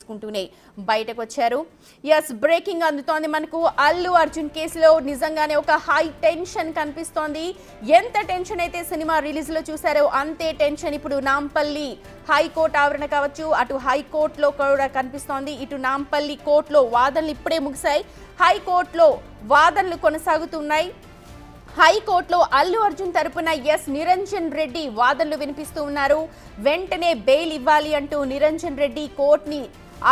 తీసుకుంటూనే బయటకు వచ్చారు. Yes, breaking అందుతోంది మనకు. అల్లు అర్జున్ కేసులో నిజంగానే ఒక హై టెన్షన్ కనిపిస్తోంది. ఎంత టెన్షన్ అయితే సినిమా రిలీజ్ లో చూసారో అంతే టెన్షన్ ఇప్పుడు నాంపల్లి హైకోర్టు ఆవరణ కావచ్చు, అటు హైకోర్టులో కూడా కనిపిస్తోంది. ఇటు నాంపల్లి కోర్టులో వాదనలు ఇప్పుడే ముగిశాయి, హైకోర్టులో వాదనలు కొనసాగుతున్నాయి. హైకోర్టులో అల్లు అర్జున్ తరపున నిరంజన్ రెడ్డి వాదనలు వినిపిస్తూ ఉన్నారు. వెంటనే బెయిల్ ఇవ్వాలి అంటూ నిరంజన్ రెడ్డి కోర్టుని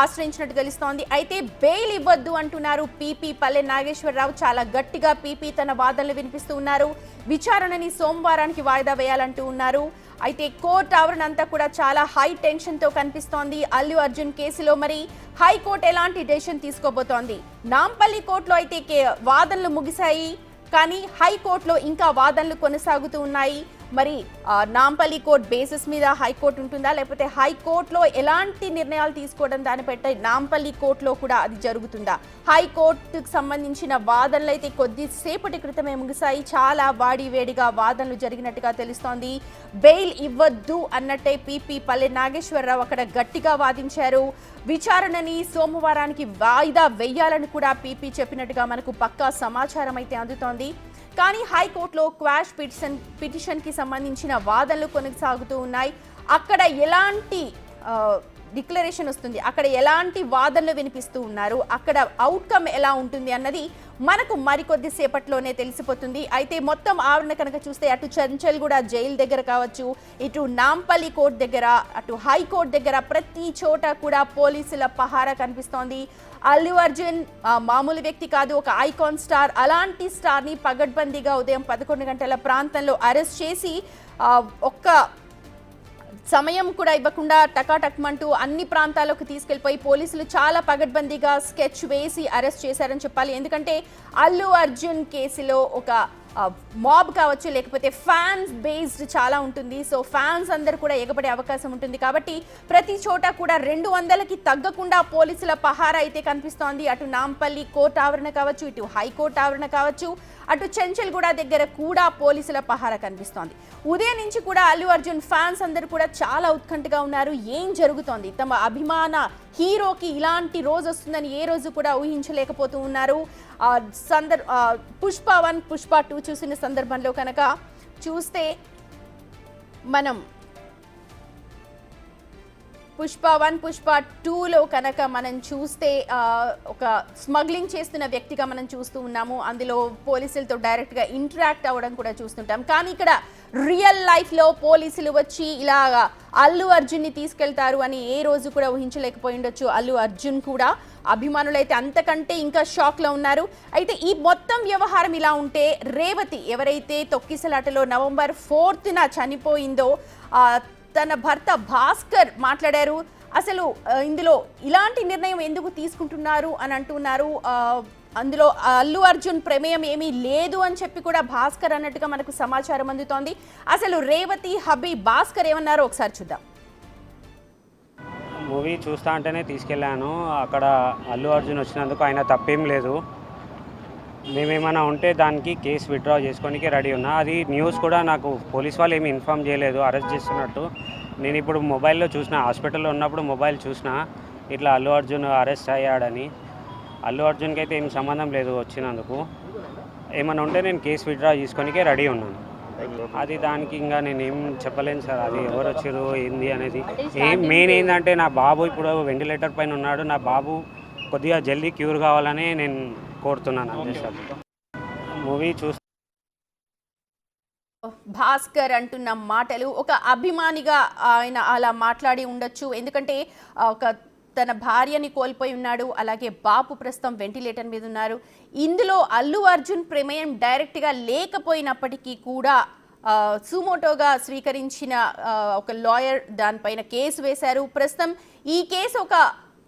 ఆశ్రయించినట్టు తెలుస్తోంది. అయితే బెయిల్ ఇవ్వద్దు అంటున్నారు పీపీ పల్లె నాగేశ్వరరావు. చాలా గట్టిగా పీపీ తన వాదనలు వినిపిస్తూ ఉన్నారు. విచారణని సోమవారానికి వాయిదా వేయాలంటూ ఉన్నారు. అయితే కోర్టు ఆవరణ అంతా కూడా చాలా హై టెన్షన్ తో కనిపిస్తోంది. అల్లు అర్జున్ కేసులో మరి హైకోర్టు ఎలాంటి డెసిషన్ తీసుకోబోతోంది? నాంపల్లి కోర్టులో అయితే వాదనలు ముగిశాయి, కానీ హైకోర్టులో ఇంకా వాదనలు కొనసాగుతూ ఉన్నాయి. మరి నాంపల్లి కోర్టు బేసిస్ మీద హైకోర్టు ఉంటుందా, లేకపోతే హైకోర్టులో ఎలాంటి నిర్ణయాలు తీసుకోవడం దాన్ని బట్టి నాంపల్లి కోర్టులో కూడా అది జరుగుతుందా? హైకోర్టుకు సంబంధించిన వాదనలు అయితే కొద్దిసేపటి క్రితమే ముగిశాయి. చాలా వాడివేడిగా వాదనలు జరిగినట్టుగా తెలుస్తోంది. బెయిల్ ఇవ్వద్దు అన్నట్టే పీపీ పల్లె నాగేశ్వరరావు అక్కడ గట్టిగా వాదించారు. విచారణని సోమవారానికి వాయిదా వేయాలని కూడా పీపీ చెప్పినట్టుగా మనకు పక్కా సమాచారం అయితే అందుతోంది. కానీ హైకోర్టులో క్వాష్ పిటిషన్కి సంబంధించిన వాదనలు కొనసాగుతూ ఉన్నాయి. అక్కడ ఎలాంటి డిక్లరేషన్ వస్తుంది, అక్కడ ఎలాంటి వాదనలు వినిపిస్తూ ఉన్నారు, అక్కడ అవుట్కమ్ ఎలా ఉంటుంది అన్నది మనకు మరికొద్ది సేపట్లోనే తెలిసిపోతుంది. అయితే మొత్తం ఆవరణ కనుక చూస్తే అటు చంచల్గూడ జైలు దగ్గర కావచ్చు, ఇటు నాంపల్లి కోర్టు దగ్గర, అటు హైకోర్టు దగ్గర ప్రతి చోట కూడా పోలీసుల పహారా కనిపిస్తోంది. అల్లు అర్జున్ మామూలు వ్యక్తి కాదు, ఒక ఐకాన్ స్టార్. అలాంటి స్టార్ని పగడ్బందీగా ఉదయం 11 గంటల ప్రాంతంలో అరెస్ట్ చేసి ఒక్క సమయం కూడా ఇవ్వకుండా టకాటక్మంటూ అన్ని ప్రాంతాలకు తీసుకెళ్లిపోయి పోలీసులు చాలా పగడ్బందీగా స్కెచ్ వేసి అరెస్ట్ చేశారని చెప్పాలి. ఎందుకంటే అల్లు అర్జున్ కేసులో ఒక మాబ్ కావచ్చు, లేకపోతే ఫ్యాన్స్ బేస్డ్ చాలా ఉంటుంది. సో ఫ్యాన్స్ అందరు కూడా ఎగబడే అవకాశం ఉంటుంది. కాబట్టి ప్రతి చోట కూడా 200కి తగ్గకుండా పోలీసుల పహారా అయితే కనిపిస్తోంది. అటు నాంపల్లి కోర్టు ఆవరణ కావచ్చు, ఇటు హైకోర్టు ఆవరణ కావచ్చు, అటు చెంచల్గూడ దగ్గర కూడా పోలీసుల పహారా కనిపిస్తోంది. ఉదయం నుంచి కూడా అల్లు అర్జున్ ఫ్యాన్స్ అందరూ కూడా చాలా ఉత్కంఠగా ఉన్నారు. ఏం జరుగుతోంది, తమ అభిమాన హీరోకి ఇలాంటి రోజు వస్తుందని ఏ రోజు కూడా ఊహించలేకపోతూ ఉన్నారు. పుష్ప 1, పుష్ప 2 చూసిన సందర్భంలో కనుక చూస్తే మనం పుష్ప 1, పుష్ప 2లో కనుక మనం చూస్తే ఒక స్మగ్లింగ్ చేస్తున్న వ్యక్తిగా మనం చూస్తూ ఉన్నాము. అందులో పోలీసులతో డైరెక్ట్గా ఇంటరాక్ట్ అవ్వడం కూడా చూస్తుంటాం. కానీ ఇక్కడ రియల్ లైఫ్లో పోలీసులు వచ్చి ఇలాగా అల్లు అర్జున్ని తీసుకెళ్తారు అని ఏ రోజు కూడా ఊహించలేకపోయి ఉండొచ్చు అల్లు అర్జున్ కూడా. అభిమానులు అయితే అంతకంటే ఇంకా షాక్లో ఉన్నారు. అయితే ఈ మొత్తం వ్యవహారం ఇలా ఉంటే రేవతి ఎవరైతే తొక్కిసలాటలో November 4న చనిపోయిందో తన భర్త భాస్కర్ మాట్లాడారు. అసలు ఇందులో ఇలాంటి నిర్ణయం ఎందుకు తీసుకుంటున్నారు అని అంటున్నారు. అందులో అల్లు అర్జున్ ప్రమేయం ఏమీ లేదు అని చెప్పి కూడా భాస్కర్ అన్నట్టుగా మనకు సమాచారం అందుతోంది. అసలు రేవతి హబీ భాస్కర్ ఏమన్నారో ఒకసారి చూద్దాం. మూవీ చూస్తా అంటేనే తీసుకెళ్ళాను. అక్కడ అల్లు అర్జున్ వచ్చినందుకు ఆయన తప్పేం లేదు. మేమేమైనా ఉంటే దానికి కేసు విత్డ్రా చేసుకోనికి రెడీ ఉన్నా. అది న్యూస్ కూడా నాకు పోలీస్ వాళ్ళు ఏమి ఇన్ఫామ్ చేయలేదు అరెస్ట్ చేస్తున్నట్టు. నేను ఇప్పుడు మొబైల్లో చూసిన, హాస్పిటల్లో ఉన్నప్పుడు మొబైల్ చూసిన ఇట్లా అల్లు అర్జున్ అరెస్ట్ అయ్యాడని. అల్లు అర్జున్కి అయితే ఏం సంబంధం లేదు వచ్చినందుకు. ఏమైనా ఉంటే నేను కేసు విత్డ్రా చేసుకోనికే రెడీ ఉన్నాను. అది దానికి ఇంకా నేను ఏం చెప్పలేను సార్, అది ఎవరు వచ్చారు ఏంది అనేది. మెయిన్ ఏంటంటే నా బాబు ఇప్పుడు వెంటిలేటర్ పైన ఉన్నాడు. నా బాబు కొద్దిగా జల్దీ క్యూర్ కావాలని నేను కోరుతున్నాను అంతే సార్. మూవీ చూస్తే భాస్కర్ అంటున్న మాటలు ఒక అభిమానిగా ఆయన అలా మాట్లాడి ఉండొచ్చు. ఎందుకంటే తన భార్యని కోల్పోయి ఉన్నాడు, అలాగే బాపు ప్రస్తుతం వెంటిలేటర్ మీద ఉన్నారు. ఇందులో అల్లు అర్జున్ ప్రమేయం డైరెక్ట్గా లేకపోయినప్పటికీ కూడా సుమోటోగా స్వీకరించిన ఒక లాయర్ దానిపైన కేసు వేశారు. ప్రస్తుతం ఈ కేసు ఒక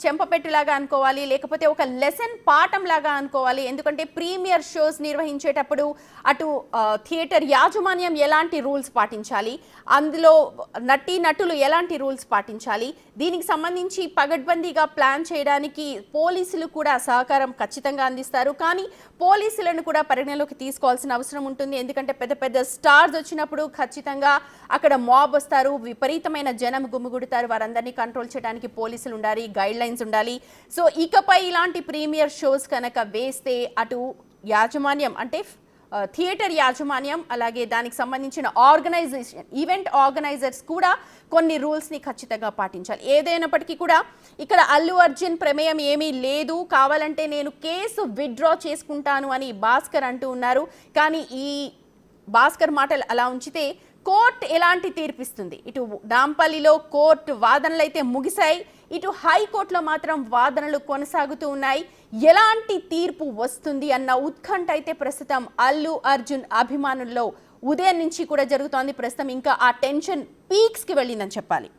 చెంపపెట్టులాగా అనుకోవాలి, లేకపోతే ఒక లెసన్ పాఠం లాగా అనుకోవాలి. ఎందుకంటే ప్రీమియర్ షోస్ నిర్వహించేటప్పుడు అటు థియేటర్ యాజమాన్యం ఎలాంటి రూల్స్ పాటించాలి, అందులో నటులు ఎలాంటి రూల్స్ పాటించాలి, దీనికి సంబంధించి పగడ్బందీగా ప్లాన్ చేయడానికి పోలీసులు కూడా సహకారం ఖచ్చితంగా అందిస్తారు. కానీ పోలీసులను కూడా పరిగణలోకి తీసుకోవాల్సిన అవసరం ఉంటుంది. ఎందుకంటే పెద్ద పెద్ద స్టార్స్ వచ్చినప్పుడు ఖచ్చితంగా అక్కడ మాబ్ వస్తారు, విపరీతమైన జనం గుమిగూడుతారు. వారందరినీ కంట్రోల్ చేయడానికి పోలీసులు ఉండాలి, గైడ్ లైన్స్ ఉండాలి. సో ఇకపై ఇలాంటి ప్రీమియర్ షోస్ కనుక వేస్తే అటు యాజమాన్యం అంటే థియేటర్ యాజమాన్యం అలాగే దానికి సంబంధించిన ఆర్గనైజేషన్ ఈవెంట్ ఆర్గనైజర్స్ కూడా కొన్ని రూల్స్ని ఖచ్చితంగా పాటించాలి. ఏదైనప్పటికీ కూడా ఇక్కడ అల్లు అర్జున్ ప్రమేయం ఏమీ లేదు, కావాలంటే నేను కేసు విత్డ్రా చేసుకుంటాను అని భాస్కర్ అంటూ ఉన్నారు. కానీ ఈ భాస్కర్ మాటలు అలా ఉంచితే కోర్టు ఎలాంటి తీర్పిస్తుంది? ఇటు నాంపల్లిలో కోర్టు వాదనలు అయితే ముగిశాయి, ఇటు హైకోర్టులో మాత్రం వాదనలు కొనసాగుతూ ఉన్నాయి. ఎలాంటి తీర్పు వస్తుంది అన్న ఉత్కంఠ అయితే ప్రస్తుతం అల్లు అర్జున్ అభిమానుల్లో ఉదయం నుంచి కూడా జరుగుతోంది. ప్రస్తుతం ఇంకా ఆ టెన్షన్ పీక్స్కి వెళ్ళిందని చెప్పాలి.